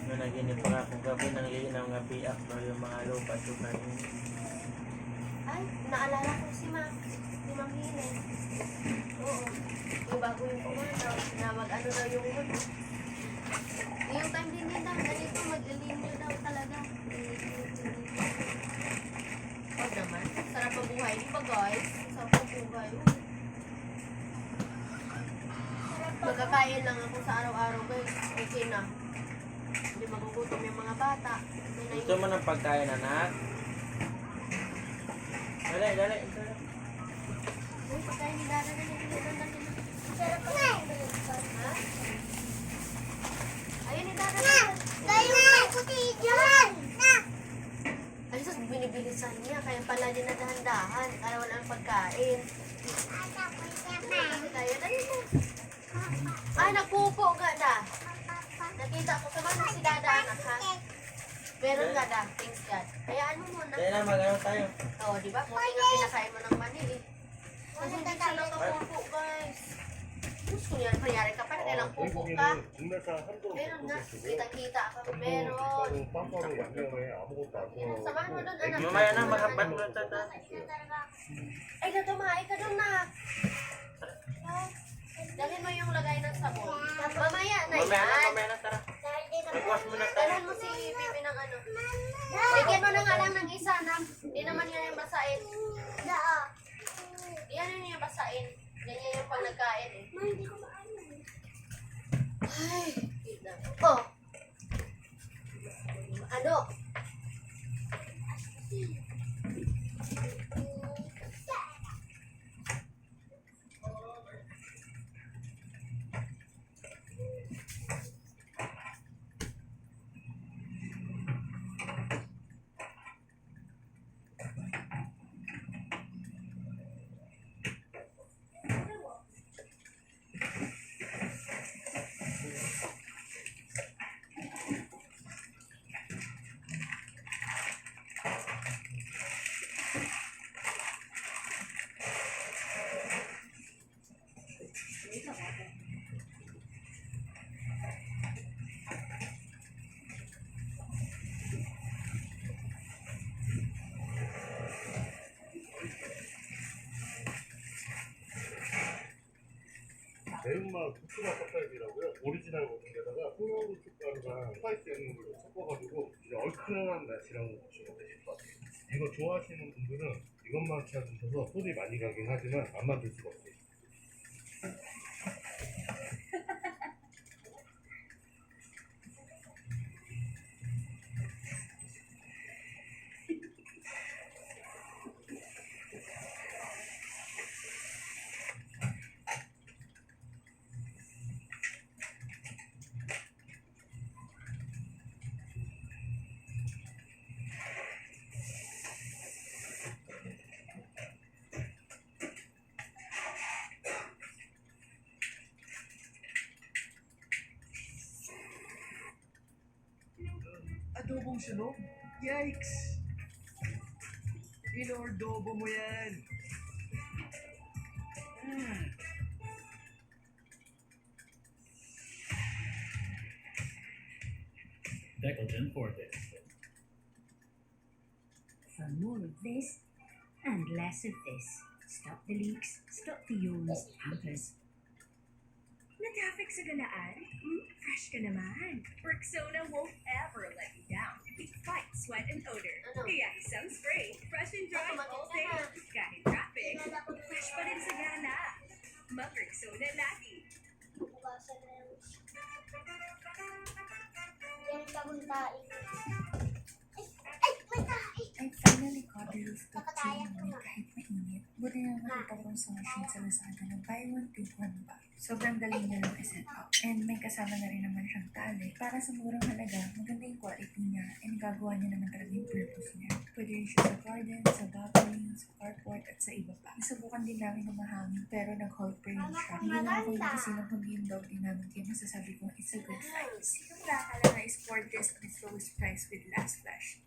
Nanaginip pa nga kung gabi ng linaw nga biak daw yung mga lupa at yung kanin. Ay, naalala ko si Ma'am Helen. Oo. Yung bago yung pumanaw, na mag-ano daw yung mood. Yung time din daw, ganito, mag-linear daw talaga. Huwag naman. Sarap ang buhay. Di ba guys? Sarap ang buhay. Magkakain lang ako sa araw-araw guys. Okay na. Hindi magugutom yung mga bata. Gusto mo ng pagkain, anak? Dali, dali. Uy, pagkain ni Dada na nilitan natin. Sarap pa nga. Ha? Ayun ni Dada na. Tayo may puti dyan! Ay, sus, binibilisan niya. Kaya pala din na dahan-dahan. Kaya wala ng pagkain. Kaya, dali mo. Ay, nagpupo ka da. Nakita ko sa mga si Dada, anak, ha? Meron ka da. Thanks God. Hayaan mo muna. Dali na, mag-ano tayo. Oo, di ba? Buti nga pinakain mo ng mani, eh. Kasi hindi siya nakapupo, guys. Gusto niya, panyari ka pa na kailang pupo ka. Meron nga. Kitang-kita ka. Meron. Samahan mo doon, anak. Mamaya na, maghabat mo na tata. Ay, natumahay ka doon na. Dalhin mo yung lagay ng sabon. Mamaya na Mamaya yan. na, tara. Magwas mo na tayo. Dalhin mo si Bibi ng ano. Bigyan mo na nga lang ng isa na. Hindi naman yan yung basain. Yan yun yung basain. Ganyan yung pag nagkain eh. Ay, oh. Ano? 매운맛 고추가 섞여지라고요. 오리지널 버전에다가 콩나물 숟가루랑 스파이스 양념을 섞어가지고 이제 얼큰한 맛이라고 보시면 되실 것 같아요. 이거 좋아하시는 분들은 이것만 찾으셔서 손이 많이 가긴 하지만 안 만들 수가 없어요. Adobong sunog? Yikes! Inordobo mo yan! Decalgen Forte. For more of this and less of this. Stop the leaks, stop the yawns, Pampers. Na-traffic sa galaan? Fresh ka naman. Rexona won't ever let you down. It fights sweat and odor. Kaya isang spray, fresh and dry all day. Kahit traffic, fresh pa rin sa gana. Mag-Rexona lagi. Yan ang bagong tayo. I finally got the rooftop chili na kahit mainit. Buti na nakita ko sa machine sa Lazada na buy one take one pa. Sobrang galing niya lang i-set up. And may kasama na rin naman siyang tali. Para sa murang halaga, maganda yung quality niya and gagawa niya naman talaga yung purpose niya. Pwede rin siya sa garden, sa balcony, sa carport at sa iba pa. Nasubukan din namin ng mahangin pero nag-hold pa rin siya. Hindi lang ako yung kasi lang kundi yung dog din namin kaya masasabi ko it's a good fight. Sino ba akala na is for this at its lowest price with last flash?